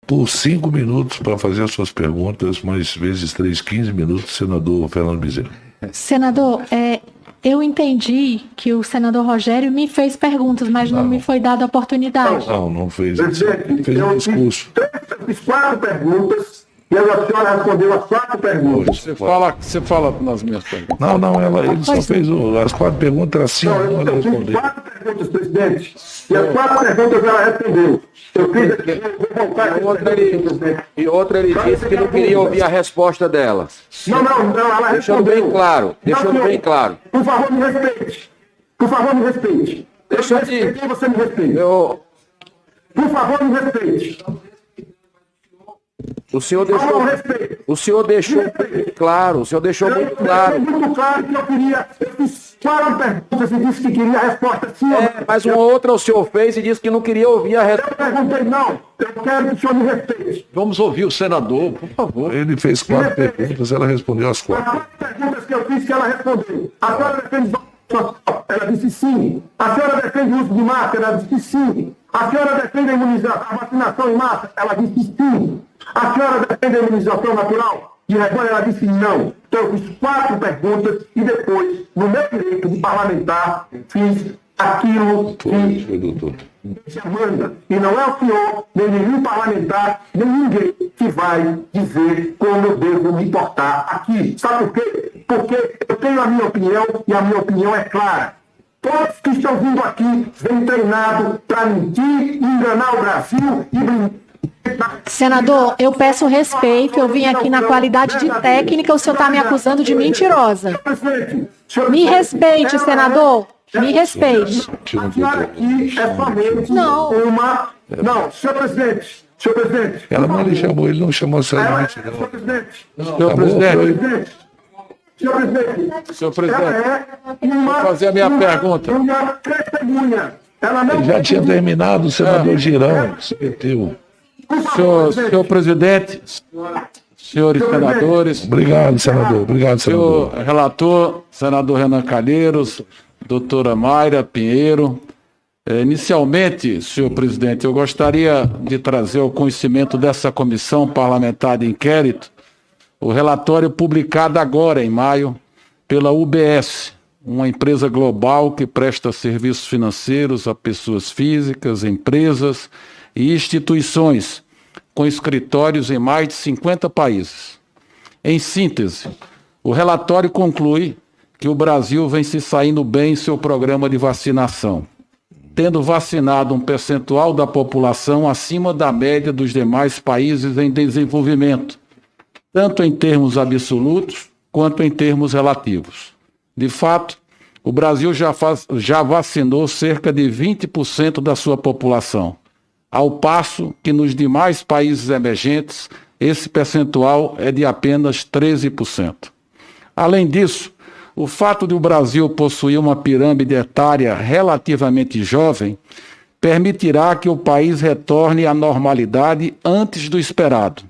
por 5 minutos para fazer as suas perguntas, mais vezes 3, 15 minutos, senador Fernando Bezerra. Senador, eu entendi que o senador Rogério me fez perguntas, mas não me foi dada a oportunidade. Não fez. Fez um discurso. Eu fiz 4 perguntas e a senhora respondeu as 4 perguntas. Você fala nas minhas perguntas. Ele só fez as 4 perguntas assim. Eu fiz 4 perguntas, presidente, e as 4 perguntas ela respondeu. Eu fiz aqui, eu vou voltar E outra, ele disse que não queria ouvir a resposta dela. Não, ela Deixando respondeu. bem claro, deixando bem claro. Por favor, me respeite. Por favor, me respeite. Deixa eu te- Respeitei, você me respeite. Por favor, me respeite. O senhor Por favor, deixou, respeite. o senhor deixou muito claro, o senhor deixou muito claro. Muito claro que eu fiz 4 perguntas e disse que queria a resposta sim ou não. Mas uma outra o senhor fez e disse que não queria ouvir a Eu resposta. perguntei, não, eu quero que o senhor me respeite. Vamos ouvir o senador, por favor. Ele fez 4 perguntas, ela respondeu as As 4. 4 perguntas que eu fiz que ela respondeu. A senhora defende ela disse sim. A senhora defende o uso de máscara? Ela disse sim. A senhora defende a imunização, a vacinação em massa? Ela disse sim. A senhora defende a imunização natural? De rebanho? Ela disse não. Então eu fiz 4 perguntas e depois, no meu direito de parlamentar, fiz aquilo que doutor. se manda. E não é o senhor, nem nenhum parlamentar, nem ninguém que vai dizer como eu devo me portar aqui. Sabe por quê? Porque eu tenho a minha opinião e a minha opinião é clara. Todos que estão vindo aqui vêm treinados para mentir, enganar o Brasil e brincar. Senador, eu peço respeito, eu vim aqui na qualidade de técnica, o senhor está me acusando de mentirosa. Me respeite, senador, me respeite. A senhora aqui é somente Não. uma... Não, senhor presidente, Ela não lhe chamou, ele não chamou seriamente. senhor presidente, Senhor presidente, senhor presidente, senhor ela presidente, é uma... vou fazer a minha pergunta. Uma testemunha. Ela não... Já tinha terminado, o senador Girão, se meteu. Senhor presidente, senhores senadores, Obrigado, senador. Obrigado, senador. senhor relator, senador Renan Calheiros, doutora Mayra Pinheiro. Inicialmente, senhor presidente, eu gostaria de trazer ao conhecimento dessa comissão parlamentar de inquérito o relatório publicado agora, em maio, pela UBS, uma empresa global que presta serviços financeiros a pessoas físicas, empresas e instituições com escritórios em mais de 50 países. Em síntese, o relatório conclui que o Brasil vem se saindo bem em seu programa de vacinação, tendo vacinado um percentual da população acima da média dos demais países em desenvolvimento, tanto em termos absolutos quanto em termos relativos. De fato, o Brasil já vacinou cerca de 20% da sua população, ao passo que nos demais países emergentes esse percentual é de apenas 13%. Além disso, o fato de o Brasil possuir uma pirâmide etária relativamente jovem permitirá que o país retorne à normalidade antes do esperado.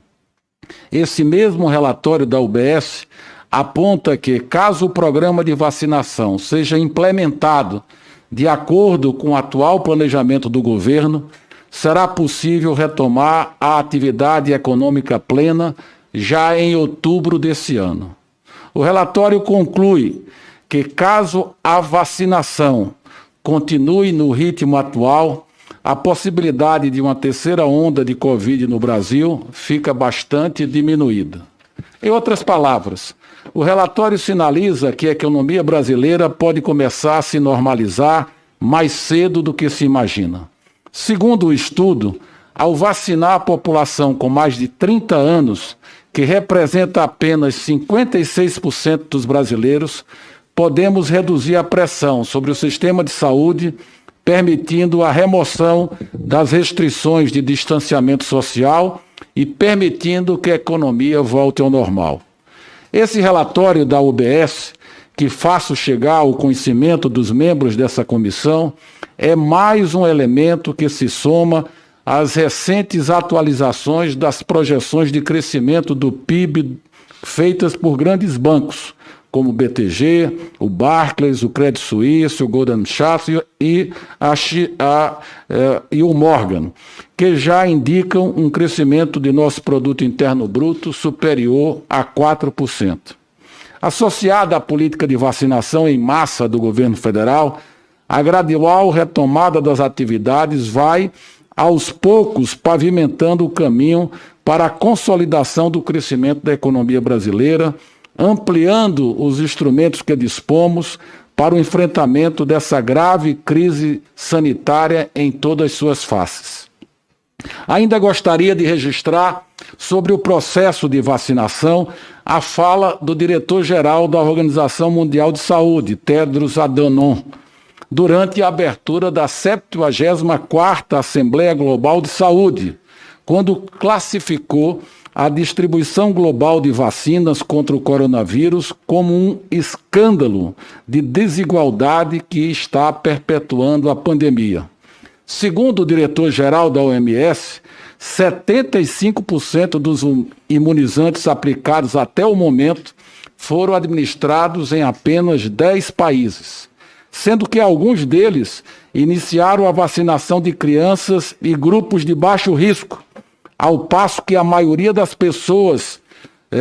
Esse mesmo relatório da UBS aponta que, caso o programa de vacinação seja implementado de acordo com o atual planejamento do governo, será possível retomar a atividade econômica plena já em outubro desse ano. O relatório conclui que, caso a vacinação continue no ritmo atual, a possibilidade de uma terceira onda de Covid no Brasil fica bastante diminuída. Em outras palavras, o relatório sinaliza que a economia brasileira pode começar a se normalizar mais cedo do que se imagina. Segundo o estudo, ao vacinar a população com mais de 30 anos, que representa apenas 56% dos brasileiros, podemos reduzir a pressão sobre o sistema de saúde, permitindo a remoção das restrições de distanciamento social e permitindo que a economia volte ao normal. Esse relatório da UBS, que faço chegar ao conhecimento dos membros dessa comissão, é mais um elemento que se soma às recentes atualizações das projeções de crescimento do PIB feitas por grandes bancos, como o BTG, o Barclays, o Credit Suisse, o Goldman Sachs e o Morgan, que já indicam um crescimento de nosso produto interno bruto superior a 4%. Associada à política de vacinação em massa do governo federal, a gradual retomada das atividades vai, aos poucos, pavimentando o caminho para a consolidação do crescimento da economia brasileira, ampliando os instrumentos que dispomos para o enfrentamento dessa grave crise sanitária em todas as suas faces. Ainda gostaria de registrar sobre o processo de vacinação a fala do diretor-geral da Organização Mundial de Saúde, Tedros Adhanom, durante a abertura da 74ª Assembleia Global de Saúde, quando classificou a distribuição global de vacinas contra o coronavírus como um escândalo de desigualdade que está perpetuando a pandemia. Segundo o diretor-geral da OMS, 75% dos imunizantes aplicados até o momento foram administrados em apenas 10 países, sendo que alguns deles iniciaram a vacinação de crianças e grupos de baixo risco, ao passo que a maioria das pessoas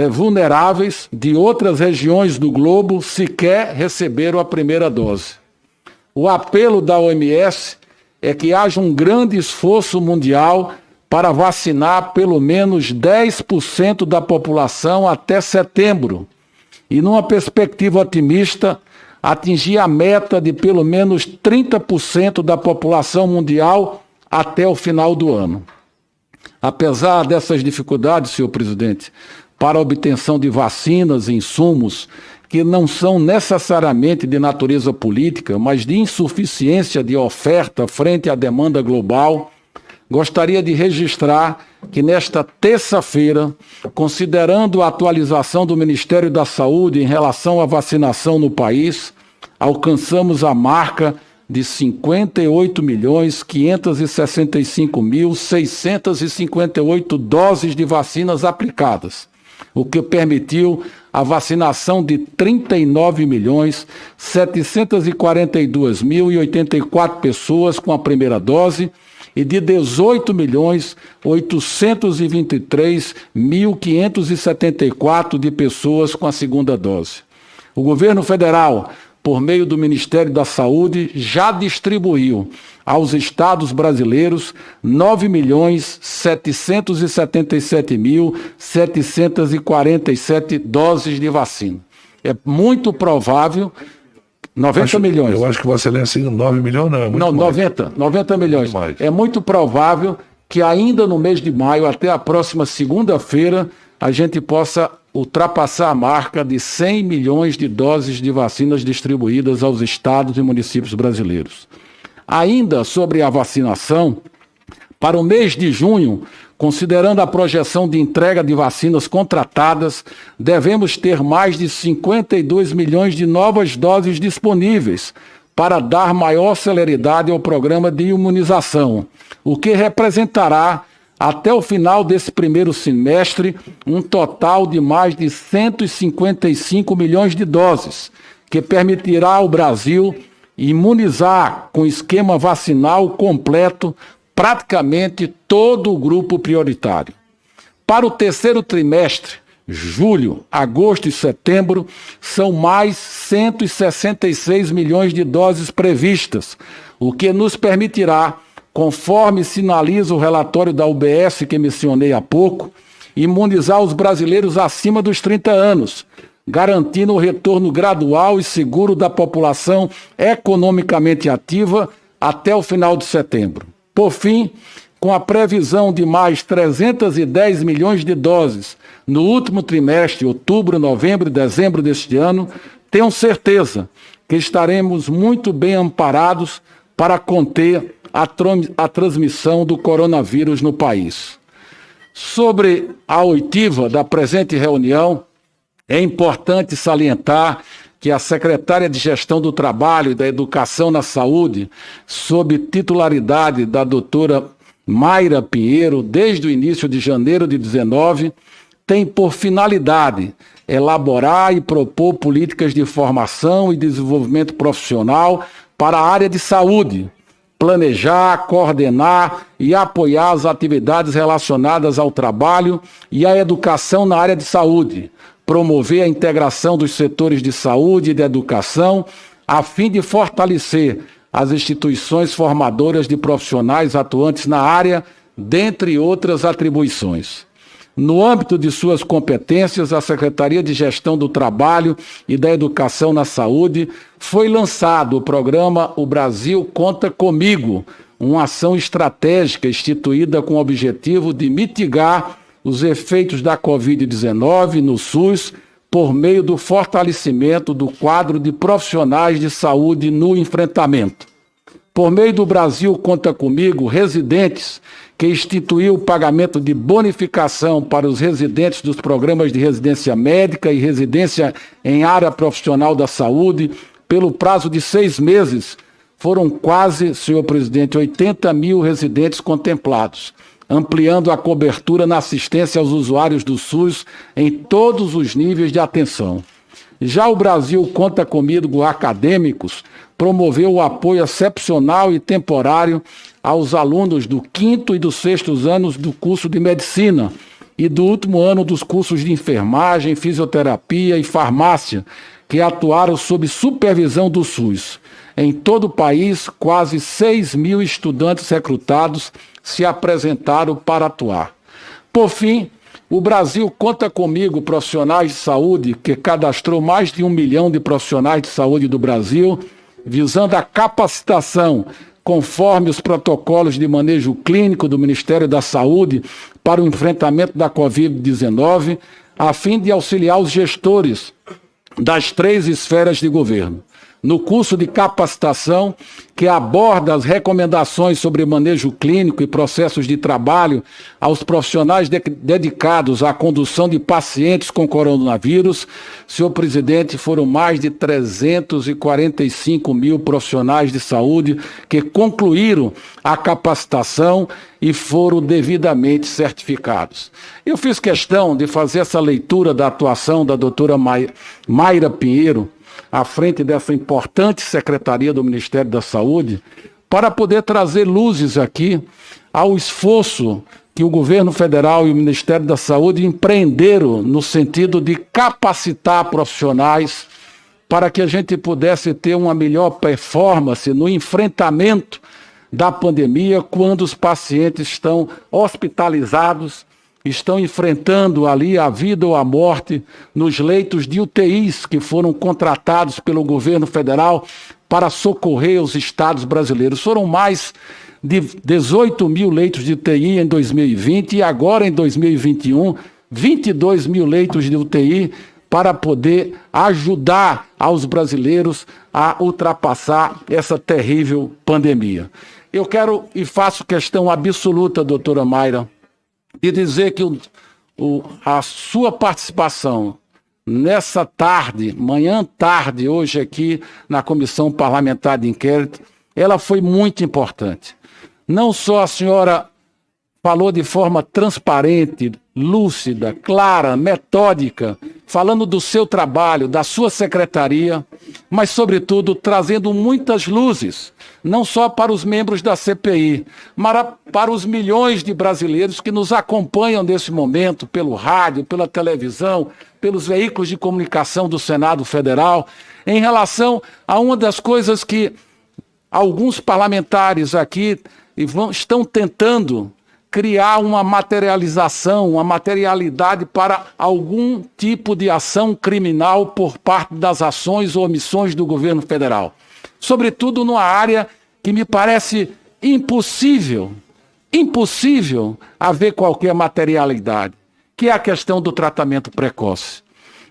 vulneráveis de outras regiões do globo sequer receberam a primeira dose. O apelo da OMS é que haja um grande esforço mundial para vacinar pelo menos 10% da população até setembro e, numa perspectiva otimista, atingir a meta de pelo menos 30% da população mundial até o final do ano. Apesar dessas dificuldades, senhor presidente, para a obtenção de vacinas e insumos que não são necessariamente de natureza política, mas de insuficiência de oferta frente à demanda global, gostaria de registrar que nesta terça-feira, considerando a atualização do Ministério da Saúde em relação à vacinação no país, alcançamos a marca de 58.565.658 doses de vacinas aplicadas, o que permitiu a vacinação de 39.742.084 pessoas com a primeira dose e de 18.823.574 de pessoas com a segunda dose. O governo federal, por meio do Ministério da Saúde, já distribuiu aos estados brasileiros 9.777.747 doses de vacina. É muito provável... 90 milhões. Eu acho que Vossa Excelência 9 milhões não é muito Não, mais. 90 milhões. É muito provável que ainda no mês de maio, até a próxima segunda-feira, a gente possa ultrapassar a marca de 100 milhões de doses de vacinas distribuídas aos estados e municípios brasileiros. Ainda sobre a vacinação, para o mês de junho, considerando a projeção de entrega de vacinas contratadas, devemos ter mais de 52 milhões de novas doses disponíveis para dar maior celeridade ao programa de imunização, o que representará, até o final desse primeiro semestre, um total de mais de 155 milhões de doses, que permitirá ao Brasil imunizar com esquema vacinal completo praticamente todo o grupo prioritário. Para o terceiro trimestre, julho, agosto e setembro, são mais 166 milhões de doses previstas, o que nos permitirá, conforme sinaliza o relatório da UBS que mencionei há pouco, imunizar os brasileiros acima dos 30 anos, garantindo o retorno gradual e seguro da população economicamente ativa até o final de setembro. Por fim, com a previsão de mais 310 milhões de doses no último trimestre, outubro, novembro e dezembro deste ano, tenho certeza que estaremos muito bem amparados para conter a transmissão do coronavírus no país. Sobre a oitiva da presente reunião, é importante salientar que a secretária de Gestão do Trabalho e da Educação na Saúde, sob titularidade da doutora Mayra Pinheiro, desde o início de janeiro de 19, tem por finalidade elaborar e propor políticas de formação e desenvolvimento profissional para a área de saúde, planejar, coordenar e apoiar as atividades relacionadas ao trabalho e à educação na área de saúde, promover a integração dos setores de saúde e de educação, a fim de fortalecer as instituições formadoras de profissionais atuantes na área, dentre outras atribuições. No âmbito de suas competências, a Secretaria de Gestão do Trabalho e da Educação na Saúde foi lançado o programa O Brasil Conta Comigo, uma ação estratégica instituída com o objetivo de mitigar os efeitos da Covid-19 no SUS por meio do fortalecimento do quadro de profissionais de saúde no enfrentamento. Por meio do Brasil Conta Comigo, residentes que instituiu o pagamento de bonificação para os residentes dos programas de residência médica e residência em área profissional da saúde, pelo prazo de 6 meses, foram quase, senhor presidente, 80 mil residentes contemplados, ampliando a cobertura na assistência aos usuários do SUS em todos os níveis de atenção. Já o Brasil Conta Comigo Acadêmicos promoveu o apoio excepcional e temporário aos alunos do 5º e do 6º anos do curso de Medicina e do último ano dos cursos de Enfermagem, Fisioterapia e Farmácia, que atuaram sob supervisão do SUS. Em todo o país, quase 6 mil estudantes recrutados se apresentaram para atuar. Por fim, o Brasil Conta Comigo Profissionais de Saúde, que cadastrou mais de 1 milhão de profissionais de saúde do Brasil, visando a capacitação conforme os protocolos de manejo clínico do Ministério da Saúde para o enfrentamento da Covid-19, a fim de auxiliar os gestores das 3 esferas de governo. No curso de capacitação, que aborda as recomendações sobre manejo clínico e processos de trabalho aos profissionais dedicados à condução de pacientes com coronavírus, senhor presidente, foram mais de 345 mil profissionais de saúde que concluíram a capacitação e foram devidamente certificados. Eu fiz questão de fazer essa leitura da atuação da doutora Mayra Pinheiro, à frente dessa importante Secretaria do Ministério da Saúde, para poder trazer luzes aqui ao esforço que o governo federal e o Ministério da Saúde empreenderam no sentido de capacitar profissionais para que a gente pudesse ter uma melhor performance no enfrentamento da pandemia quando os pacientes estão hospitalizados, estão enfrentando ali a vida ou a morte nos leitos de UTIs que foram contratados pelo governo federal para socorrer os estados brasileiros. Foram mais de 18 mil leitos de UTI em 2020 e agora em 2021, 22 mil leitos de UTI para poder ajudar aos brasileiros a ultrapassar essa terrível pandemia. Eu quero e faço questão absoluta, doutora Mayra, de dizer que a sua participação nessa tarde, manhã-tarde, hoje aqui na Comissão Parlamentar de Inquérito, ela foi muito importante. Não só a senhora falou de forma transparente, lúcida, clara, metódica, falando do seu trabalho, da sua secretaria, mas, sobretudo, trazendo muitas luzes, não só para os membros da CPI, mas para os milhões de brasileiros que nos acompanham nesse momento, pelo rádio, pela televisão, pelos veículos de comunicação do Senado Federal, em relação a uma das coisas que alguns parlamentares aqui estão tentando criar uma materialização, uma materialidade para algum tipo de ação criminal por parte das ações ou omissões do governo federal. Sobretudo numa área que me parece impossível haver qualquer materialidade, que é a questão do tratamento precoce.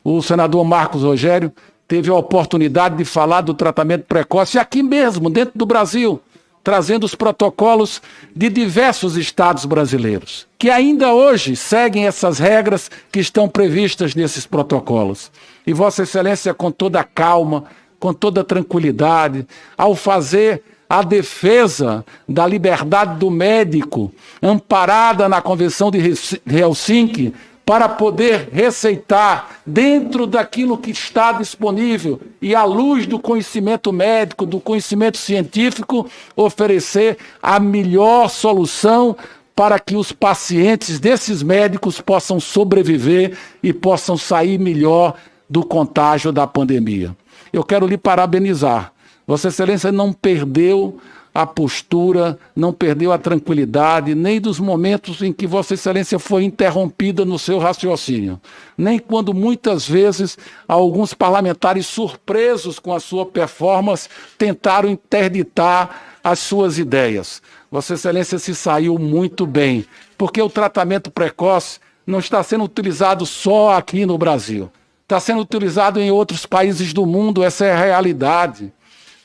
O senador Marcos Rogério teve a oportunidade de falar do tratamento precoce aqui mesmo, dentro do Brasil, trazendo os protocolos de diversos estados brasileiros, que ainda hoje seguem essas regras que estão previstas nesses protocolos. E Vossa Excelência, com toda a calma, com toda a tranquilidade, ao fazer a defesa da liberdade do médico, amparada na Convenção de Helsinki, para poder receitar dentro daquilo que está disponível e à luz do conhecimento médico, do conhecimento científico, oferecer a melhor solução para que os pacientes desses médicos possam sobreviver e possam sair melhor do contágio da pandemia. Eu quero lhe parabenizar. Vossa Excelência não perdeu a postura, não perdeu a tranquilidade, nem dos momentos em que Vossa Excelência foi interrompida no seu raciocínio, nem quando muitas vezes alguns parlamentares surpresos com a sua performance tentaram interditar as suas ideias. Vossa Excelência se saiu muito bem, porque o tratamento precoce não está sendo utilizado só aqui no Brasil. Está sendo utilizado em outros países do mundo, essa é a realidade.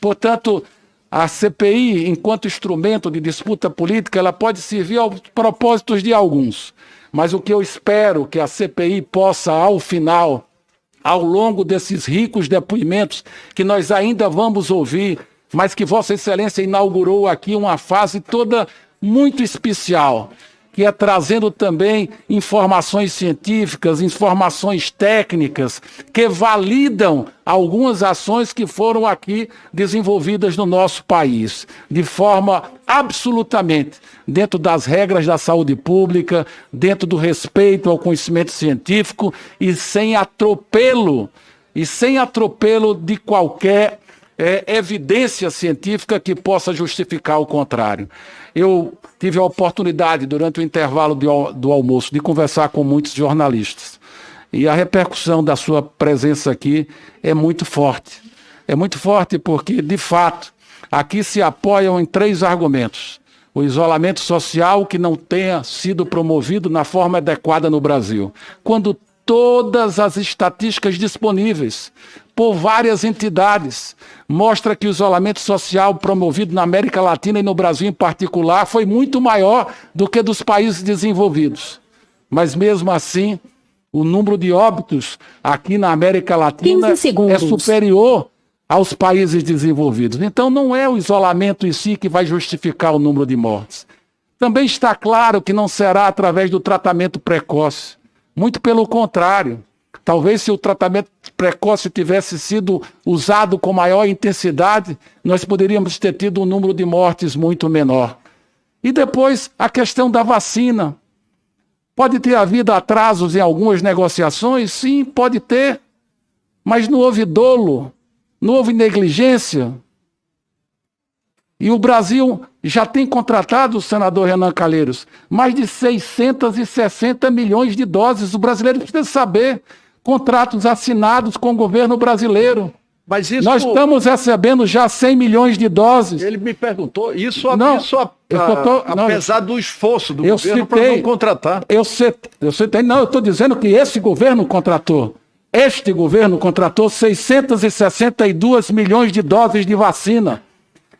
Portanto, a CPI, enquanto instrumento de disputa política, ela pode servir aos propósitos de alguns. Mas o que eu espero que a CPI possa, ao final, ao longo desses ricos depoimentos que nós ainda vamos ouvir, mas que Vossa Excelência inaugurou aqui uma fase toda muito especial, que é trazendo também informações científicas, informações técnicas, que validam algumas ações que foram aqui desenvolvidas no nosso país, de forma absolutamente dentro das regras da saúde pública, dentro do respeito ao conhecimento científico e sem atropelo de qualquer evidência científica que possa justificar o contrário. Eu tive a oportunidade, durante o intervalo do almoço, de conversar com muitos jornalistas. E a repercussão da sua presença aqui é muito forte. É muito forte porque, de fato, aqui se apoiam em 3 argumentos. O isolamento social que não tenha sido promovido na forma adequada no Brasil. Quando todas as estatísticas disponíveis por várias entidades mostra que o isolamento social promovido na América Latina e no Brasil em particular foi muito maior do que dos países desenvolvidos. Mas mesmo assim, o número de óbitos aqui na América Latina é superior aos países desenvolvidos. Então não é o isolamento em si que vai justificar o número de mortes. Também está claro que não será através do tratamento precoce. Muito pelo contrário. Talvez se o tratamento precoce tivesse sido usado com maior intensidade, nós poderíamos ter tido um número de mortes muito menor. E depois a questão da vacina. Pode ter havido atrasos em algumas negociações? Sim, pode ter. Mas não houve dolo, não houve negligência. E o Brasil já tem contratado, senador Renan Calheiros, mais de 660 milhões de doses. O brasileiro precisa saber. Contratos assinados com o governo brasileiro. Mas isso... Nós estamos recebendo já 100 milhões de doses. Ele me perguntou, apesar do esforço do governo para não contratar. Eu estou dizendo que esse governo contratou. Este governo contratou 662 milhões de doses de vacina.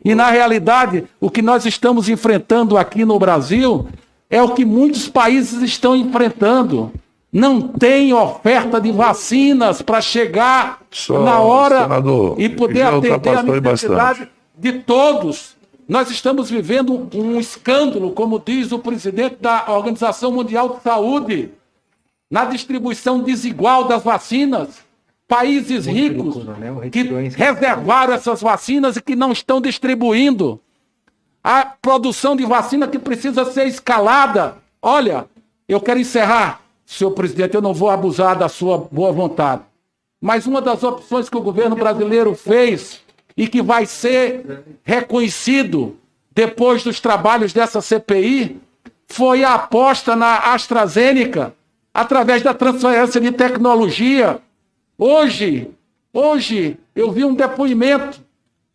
E, na realidade, o que nós estamos enfrentando aqui no Brasil é o que muitos países estão enfrentando. Não tem oferta de vacinas para chegar na hora, senador, e poder atender a necessidade de todos. Nós estamos vivendo um escândalo, como diz o presidente da Organização Mundial de Saúde, na distribuição desigual das vacinas. Países ricos que reservaram essas vacinas e que não estão distribuindo. A produção de vacina que precisa ser escalada. Olha, eu quero encerrar. Senhor presidente, eu não vou abusar da sua boa vontade. Mas uma das opções que o governo brasileiro fez e que vai ser reconhecido depois dos trabalhos dessa CPI foi a aposta na AstraZeneca através da transferência de tecnologia. Hoje eu vi um depoimento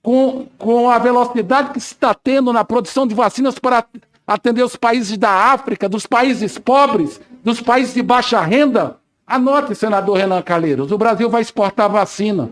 com a velocidade que se está tendo na produção de vacinas para atender os países da África, dos países pobres, dos países de baixa renda. Anote, senador Renan Calheiros, o Brasil vai exportar vacina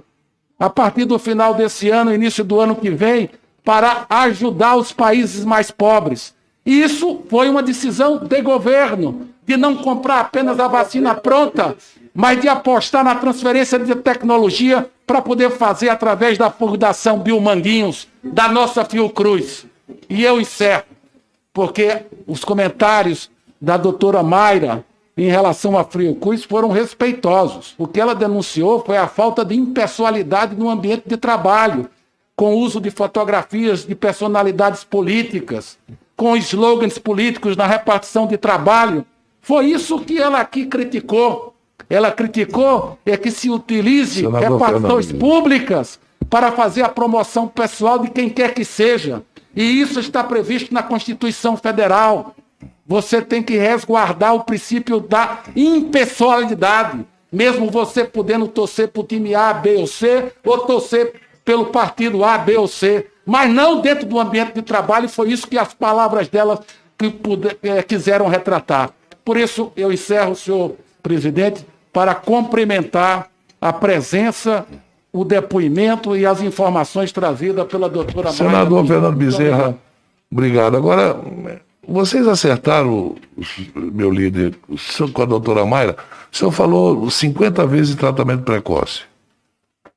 a partir do final desse ano, início do ano que vem, para ajudar os países mais pobres. E isso foi uma decisão de governo, de não comprar apenas a vacina pronta, mas de apostar na transferência de tecnologia para poder fazer através da Fundação Biomanguinhos, da nossa Fiocruz. E eu encerro, porque os comentários da doutora Mayra em relação à Fiocruz foram respeitosos. O que ela denunciou foi a falta de impessoalidade no ambiente de trabalho, com o uso de fotografias de personalidades políticas, com slogans políticos na repartição de trabalho. Foi isso que ela aqui criticou. Ela criticou que se utilize Senador repartições Fernando. públicas para fazer a promoção pessoal de quem quer que seja. E isso está previsto na Constituição Federal. Você tem que resguardar o princípio da impessoalidade, mesmo você podendo torcer para o time A, B ou C, ou torcer pelo partido A, B ou C, mas não dentro do ambiente de trabalho. Foi isso que as palavras delas quiseram retratar. Por isso, eu encerro, senhor presidente, para cumprimentar a presença, o depoimento e as informações trazidas pela doutora Mayra. Senador Fernando Bezerra, obrigado. Agora, vocês acertaram, meu líder, com a doutora Mayra, o senhor falou 50 vezes tratamento precoce.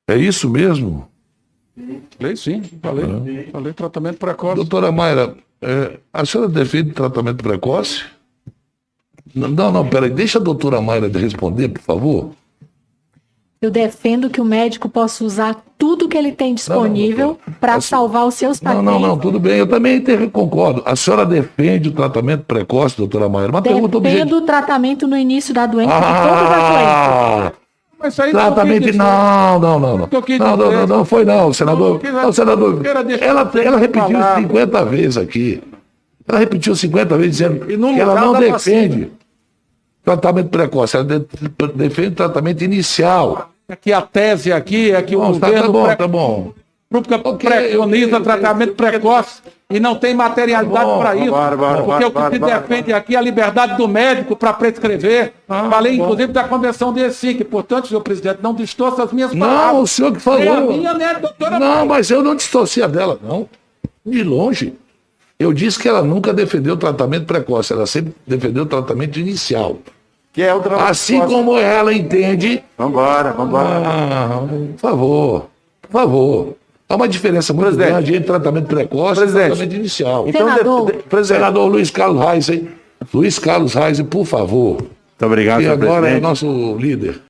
É isso mesmo? Falei sim, falei tratamento precoce. Doutora Mayra, a senhora defende tratamento precoce? Não, peraí, deixa a doutora Mayra responder, por favor. Eu defendo que o médico possa usar tudo que ele tem disponível para salvar os seus pacientes. Não, tudo bem, eu também concordo. A senhora defende o tratamento precoce, doutora Mayra? Uma pergunta objetiva. Defendo o tratamento no início da doença, de todas as doenças. Mas isso aí Tratamento, não foi não, senador. Não, senador, ela repetiu 50 vezes aqui. Ela repetiu 50 vezes dizendo que ela não defende tratamento precoce, ela defende tratamento inicial. Que a tese aqui é que o governo tá bom. Preconiza tratamento precoce e não tem materialidade para isso. Porque o que se defende aqui é a liberdade do médico para prescrever. Falei, inclusive, da Convenção de Helsinki. Portanto, senhor presidente, não distorça as minhas palavras. Não, o senhor que falou. Nem a minha, né, doutora? Não, mas eu não distorci a dela, não. De longe. Eu disse que ela nunca defendeu o tratamento precoce, ela sempre defendeu o tratamento inicial. Que é o Assim como ela entende. Vambora. Por favor. Há uma diferença muito grande entre tratamento precoce e tratamento inicial. Senador Luiz Carlos Reis, hein? Luiz Carlos Reis, por favor. Muito obrigado, E agora presidente. é nosso líder.